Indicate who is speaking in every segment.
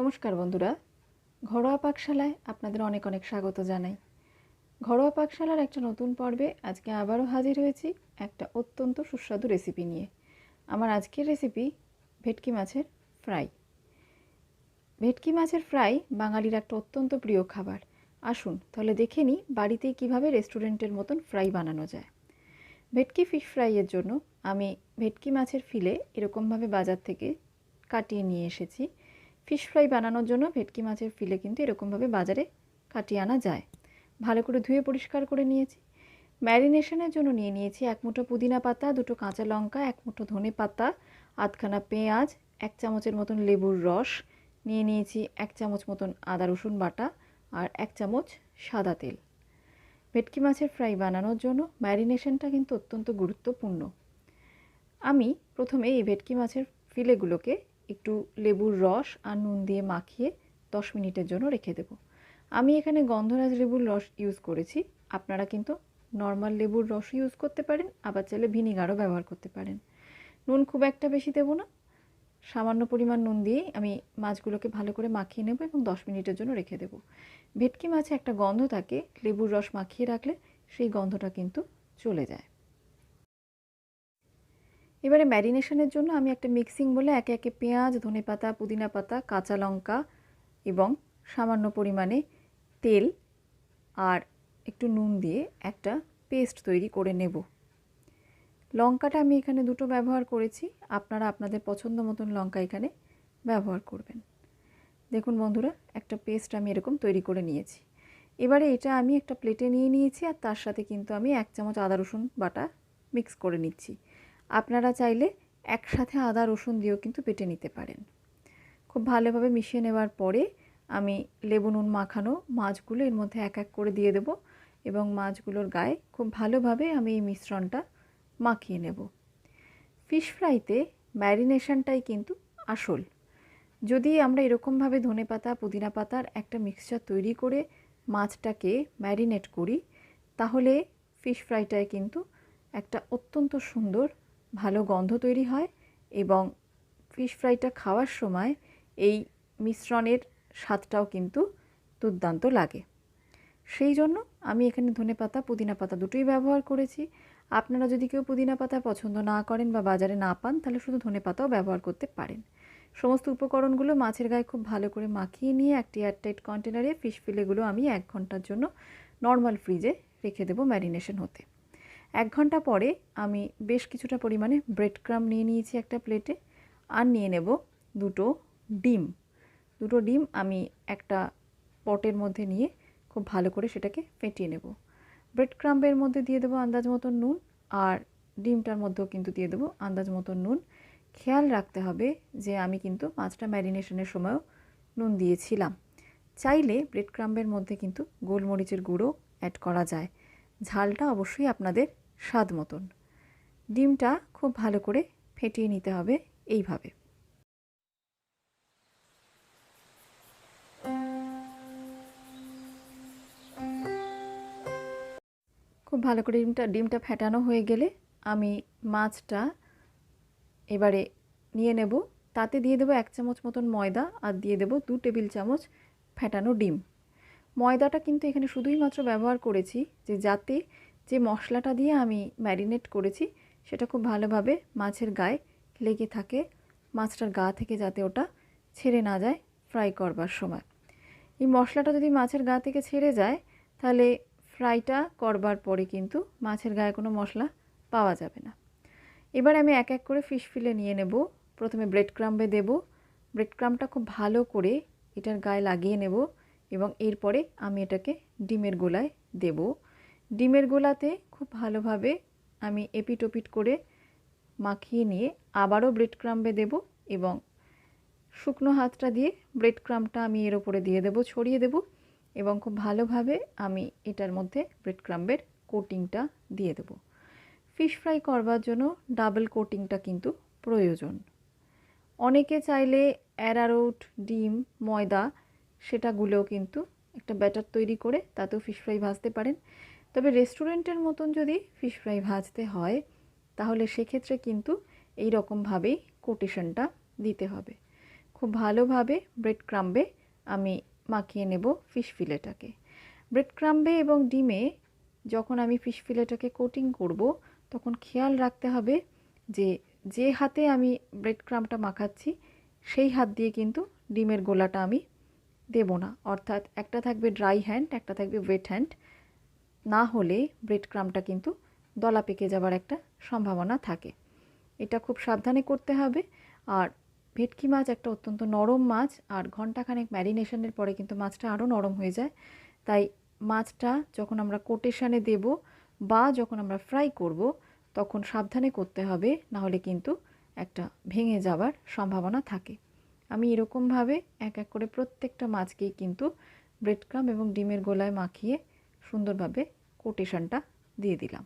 Speaker 1: নমস্কার বন্ধুরা, ঘরোয়া পাকশালায় আপনাদের অনেক অনেক স্বাগত জানাই। ঘরোয়া পাকশালার একটা নতুন পর্বে আজকে আবারও হাজির হয়েছি একটা অত্যন্ত সুস্বাদু রেসিপি নিয়ে। আমার আজকের রেসিপি ভেটকি মাছের ফ্রাই। ভেটকি মাছের ফ্রাই বাঙালির একটা অত্যন্ত প্রিয় খাবার। আসুন তাহলে দেখে নিই বাড়িতেই কীভাবে রেস্টুরেন্টের মতন ফ্রাই বানানো যায়। ভেটকি ফিশ ফ্রাইয়ের জন্য আমি ভেটকি মাছের ফিলে এরকমভাবে বাজার থেকে কাটিয়ে নিয়ে এসেছি। ফিশ ফ্রাই বানানোর জন্য ভেটকি মাছের ফিলে কিন্তু এরকমভাবে বাজারে কাটিয়ে আনা যায়। ভালো করে ধুয়ে পরিষ্কার করে নিয়েছি। ম্যারিনেশনের জন্য নিয়ে নিয়েছি 1 মুঠো পুদিনা পাতা, 2টো কাঁচা লঙ্কা, 1 মুঠো ধনে পাতা, আধখানা পেঁয়াজ, 1 চামচের মতন লেবুর রস, নিয়ে নিয়েছি 1 চামচ মতন আদা রসুন বাটা আর 1 চামচ সাদা তেল। ভেটকি মাছের ফ্রাই বানানোর জন্য ম্যারিনেশনটা কিন্তু অত্যন্ত গুরুত্বপূর্ণ। আমি প্রথমে এই ভেটকি মাছের ফিলেগুলোকে একটু লেবুর রস আর নুন দিয়ে মাখিয়ে 10 মিনিটের জন্য রেখে দেব। আমি এখানে গন্ধরাজ লেবুর রস ইউজ করেছি। আপনারা কিন্তু নর্মাল লেবুর রস ইউজ করতে পারেন, আবার চাইলে ভিনিগারও ব্যবহার করতে পারেন। নুন খুব একটা বেশি দেব না, সামান্য পরিমাণ নুন দিয়েই আমি মাছগুলোকে ভালো করে মাখিয়ে নেব এবং 10 মিনিটের জন্য রেখে দেব। ভেটকি মাছে একটা গন্ধ থাকে, লেবুর রস মাখিয়ে রাখলে সেই গন্ধটা কিন্তু চলে যায়। এবারে ম্যারিনেশনের জন্য আমি একটা মিক্সিং বলে একে একে পেঁয়াজ, ধনেপাতা, পুদিনা পাতা, কাঁচা লঙ্কা এবং সামান্য পরিমাণে তেল আর একটু নুন দিয়ে একটা পেস্ট তৈরি করে নেব। লঙ্কাটা আমি এখানে 2টো ব্যবহার করেছি, আপনারা আপনাদের পছন্দ মতন লঙ্কা এখানে ব্যবহার করবেন। দেখুন বন্ধুরা, একটা পেস্ট আমি এরকম তৈরি করে নিয়েছি। এবারে এটা আমি একটা প্লেটে নিয়ে নিয়েছি আর তার সাথে কিন্তু আমি 1 চামচ আদা রসুন বাটা মিক্স করে নিচ্ছি। আপনারা চাইলে একসাথে আদা রসুন দিয়েও কিন্তু বেটে নিতে পারেন। খুব ভালোভাবে মিশিয়ে নেওয়ার পরে আমি লেবু নুন মাখানো মাছগুলো এর মধ্যে এক এক করে দিয়ে দেব এবং মাছগুলোর গায়ে খুব ভালোভাবে আমি এই মিশ্রণটা মাখিয়ে নেব। ফিশ ফ্রাইতে ম্যারিনেশনটাই কিন্তু আসল। যদি আমরা এরকমভাবে ধনেপাতা পুদিনা পাতার একটা মিক্সচার তৈরি করে মাছটাকে ম্যারিনেট করি, তাহলে ফিশ ফ্রাইটায় কিন্তু একটা অত্যন্ত সুন্দর ভালো গন্ধ তৈরি হয় এবং ফিশ ফ্রাইটা খাওয়ার সময় এই মিশ্রণের স্বাদটাও কিন্তু দুর্দান্ত লাগে। সেই জন্য আমি এখানে ধনেপাতা পুদিনা পাতা দুটোই ব্যবহার করেছি। আপনারা যদি কেউ পুদিনা পাতা পছন্দ না করেন বা বাজারে না পান, তাহলে শুধু ধনেপাতাও ব্যবহার করতে পারেন। সমস্ত উপকরণগুলো মাছের গায়ে খুব ভালো করে মাখিয়ে নিয়ে একটি এয়ারটাইট কন্টেনারে ফিশ ফিলেগুলো আমি 1 ঘন্টার জন্য নর্মাল ফ্রিজে রেখে দেবো ম্যারিনেশন হতে। 1 ঘন্টা পরে আমি বেশ কিছুটা পরিমাণে ব্রেড ক্রাম্ব নিয়ে নিয়েছি একটা প্লেটে, আর নিয়ে নেব 2টো ডিম। 2টো ডিম আমি একটা পটের মধ্যে নিয়ে খুব ভালো করে সেটাকে ফেটিয়ে নেব। ব্রেড ক্রাম্বের মধ্যে দিয়ে দেবো আন্দাজ মতন নুন আর ডিমটার মধ্যেও কিন্তু দিয়ে দেবো আন্দাজ মতন নুন। খেয়াল রাখতে হবে যে আমি কিন্তু মাছটা ম্যারিনেশনের সময়ও নুন দিয়েছিলাম। চাইলে ব্রেড ক্রাম্বের মধ্যে কিন্তু গোলমরিচের গুঁড়ো অ্যাড করা যায়। ঝালটা অবশ্যই আপনাদের স্বাদ মতন। ডিমটা খুব ভালো করে ফেটিয়ে নিতে হবে এইভাবে। খুব ভালো করে ডিমটা ফেটানো হয়ে গেলে আমি মাছটা এবারে নিয়ে নেব। তাতে দিয়ে দেবো 1 চামচ মতন ময়দা আর দিয়ে দেবো 2 টেবিল চামচ ফেটানো ডিম। ময়দাটা কিন্তু এখানে শুধুই মাত্র ব্যবহার করেছি যাতে যে মশলাটা দিয়ে আমি ম্যারিনেট করেছি সেটা খুব ভালোভাবে মাছের গায়ে লেগে থাকে, মাছটার গা থেকে যাতে ওটা ছেড়ে না যায় ফ্রাই করবার সময়। এই মশলাটা যদি মাছের গা থেকে ছেড়ে যায়, তাহলে ফ্রাইটা করবার পরে কিন্তু মাছের গায়ে কোনো মশলা পাওয়া যাবে না। এবার আমি এক এক করে ফিশ ফিলে নিয়ে নেব। প্রথমে ব্রেড ক্রাম্বে দেব। ব্রেড ক্রাম্বটা খুব ভালো করে এটার গায়ে লাগিয়ে নেব এবং এরপরে আমি এটাকে ডিমের গোলায় দেব। ডিমের গোলাতে খুব ভালোভাবে আমি এপিট ওপিট করে মাখিয়ে নিয়ে আবারও ব্রেড ক্রাম্বে দেব এবং শুকনো হাতটা দিয়ে ব্রেড ক্রাম্বটা আমি এর ওপরে দিয়ে দেব, ছড়িয়ে দেব এবং খুব ভালোভাবে আমি এটার মধ্যে ব্রেড ক্রাম্বের কোটিংটা দিয়ে দেব। ফিশ ফ্রাই করবার জন্য ডাবল কোটিংটা কিন্তু প্রয়োজন। অনেকে চাইলে অ্যারারুট, ডিম, ময়দা সেটা গুলেও কিন্তু একটা ব্যাটার তৈরি করে তাতেও ফিশ ফ্রাই ভাজতে পারেন। তবে রেস্টুরেন্টের মতন যদি ফিশ ফ্রাই ভাজতে হয়, তাহলে সেক্ষেত্রে কিন্তু এই রকমভাবেই কোটেশনটা দিতে হবে। খুব ভালোভাবে ব্রেড ক্রাম্বে আমি মাখিয়ে নেব ফিশ ফিলেটাকে। ব্রেড ক্রাম্বে এবং ডিমে যখন আমি ফিশ ফিলেটাকে কোটিং করব তখন খেয়াল রাখতে হবে যে যে হাতে আমি ব্রেড ক্রাম্বটা মাখাচ্ছি সেই হাত দিয়ে কিন্তু ডিমের গোলাটা আমি দেব না, অর্থাৎ একটা থাকবে ড্রাই হ্যান্ড, একটা থাকবে ওয়েট হ্যান্ড। না হলে ব্রেড ক্রাম্বটা কিন্তু দলা পেকে যাবার একটা সম্ভাবনা থাকে। এটা খুব সাবধানে করতে হবে। আর ভেটকি মাছ একটা অত্যন্ত নরম মাছ, আর ঘন্টাখানেক ম্যারিনেশনের পরে কিন্তু মাছটা আরও নরম হয়ে যায়। তাই মাছটা যখন আমরা কোটেশনে দেব বা যখন আমরা ফ্রাই করব তখন সাবধানে করতে হবে, নাহলে কিন্তু একটা ভেঙে যাবার সম্ভাবনা থাকে। আমি এরকমভাবে এক এক করে প্রত্যেকটা মাছকেই কিন্তু ব্রেড ক্রাম্ব এবং ডিমের গোলায় মাখিয়ে সুন্দরভাবে কোটেশনটা দিয়ে দিলাম।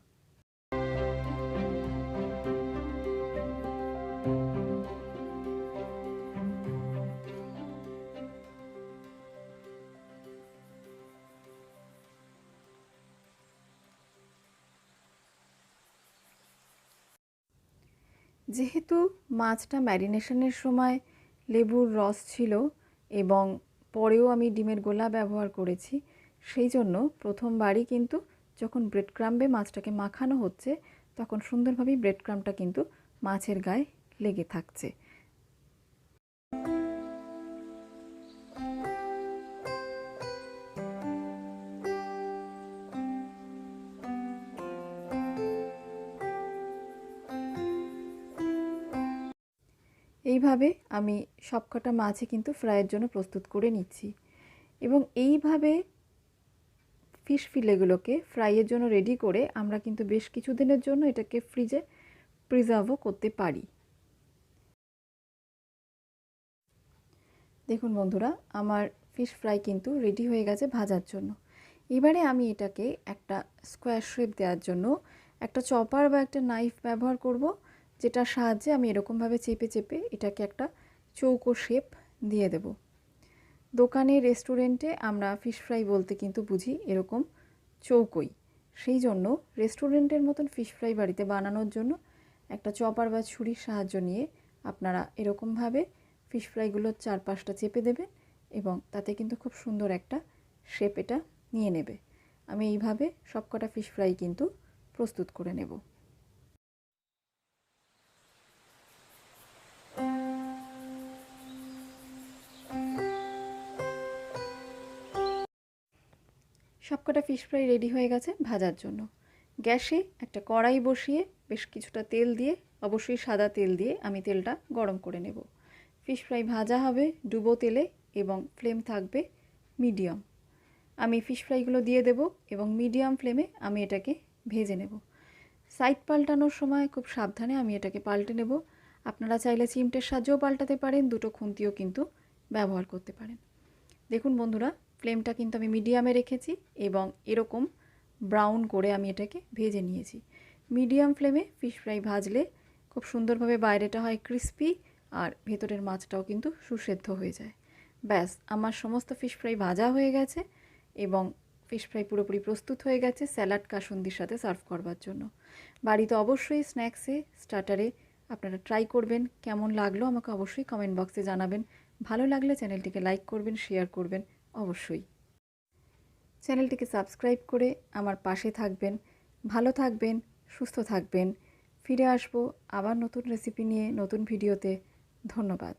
Speaker 1: যেহেতু মাছটা ম্যারিনেশনের সময় লেবুর রস ছিল এবং পরেও আমি ডিমের গোলা ব্যবহার করেছি, সেই জন্য প্রথমবারই কিন্তু যখন ব্রেড ক্রাম্বে মাছটাকে মাখানো হচ্ছে তখন সুন্দরভাবেই ব্রেড ক্রাম্বটা কিন্তু মাছের গায়ে লেগে থাকছে। এইভাবে আমি সবকটা মাছই কিন্তু ফ্রাইয়ের জন্য প্রস্তুত করে নিচ্ছি এবং এইভাবে ফিশ ফিলেগুলোকে ফ্রাইয়ের জন্য রেডি করে আমরা কিন্তু বেশ কিছুদিনের জন্য এটাকে ফ্রিজে প্রিজার্ভও করতে পারি। দেখুন বন্ধুরা, আমার ফিশ ফ্রাই কিন্তু রেডি হয়ে গেছে ভাজার জন্য। এবারে আমি এটাকে একটা স্কোয়ার শেপ দেওয়ার জন্য একটা চপার বা একটা নাইফ ব্যবহার করব, যেটার সাহায্যে আমি এরকমভাবে চেপে চেপে এটাকে একটা চৌকো শেপ দিয়ে দেব। দোকানে রেস্টুরেন্টে আমরা ফিশ ফ্রাই বলতে কিন্তু বুঝি এরকম চৌকোই। সেই জন্য রেস্টুরেন্টের মতন ফিশ ফ্রাই বাড়িতে বানানোর জন্য একটা চপার বা ছুরির সাহায্য নিয়ে আপনারা এরকমভাবে ফিশ ফ্রাইগুলোর চারপাশটা চেপে দেবেন এবং তাতে কিন্তু খুব সুন্দর একটা শেপ এটা নিয়ে নেবে। আমি এইভাবে সবকটা ফিশ ফ্রাই কিন্তু প্রস্তুত করে নেব। সবকটা ফিশ ফ্রাই রেডি হয়ে গেছে ভাজার জন্য। গ্যাসে একটা কড়াই বসিয়ে বেশ কিছুটা তেল দিয়ে, অবশ্যই সাদা তেল দিয়ে আমি তেলটা গরম করে নেব। ফিশ ফ্রাই ভাজা হবে ডুবো তেলে এবং ফ্লেম থাকবে মিডিয়াম। আমি ফিশ ফ্রাইগুলো দিয়ে দেব এবং মিডিয়াম ফ্লেমে আমি এটাকে ভেজে নেব। সাইড পাল্টানোর সময় খুব সাবধানে আমি এটাকে পাল্টে নেব। আপনারা চাইলে চিমটের সাহায্যেও পাল্টাতে পারেন, দুটো খুন্তিও কিন্তু ব্যবহার করতে পারেন। দেখুন বন্ধুরা, ফ্লেমটা কিন্তু আমি মিডিয়ামে রেখেছি এবং এরকম ব্রাউন করে আমি এটাকে ভেজে নিয়েছি। মিডিয়াম ফ্লেমে ফিশ ফ্রাই ভাজলে খুব সুন্দরভাবে বাইরেটা হয় ক্রিস্পি আর ভেতরের মাছটাও কিন্তু সুসেদ্ধ হয়ে যায়। ব্যাস, আমার সমস্ত ফিশ ফ্রাই ভাজা হয়ে গেছে এবং ফিশ ফ্রাই পুরোপুরি প্রস্তুত হয়ে গেছে স্যালাড কাসুন্দির সাথে সার্ভ করবার জন্য। বাড়িতে অবশ্যই স্ন্যাক্সে, স্টার্টারে আপনারা ট্রাই করবেন। কেমন লাগলো আমাকে অবশ্যই কমেন্ট বক্সে জানাবেন। ভালো লাগলে চ্যানেলটিকে লাইক করবেন, শেয়ার করবেন অবশ্যই। চ্যানেলটিকে সাবস্ক্রাইব করে আমার পাশে থাকবেন। ভালো থাকবেন, সুস্থ থাকবেন। ফিরে আসবো আবার নতুন রেসিপি নিয়ে নতুন ভিডিওতে। ধন্যবাদ।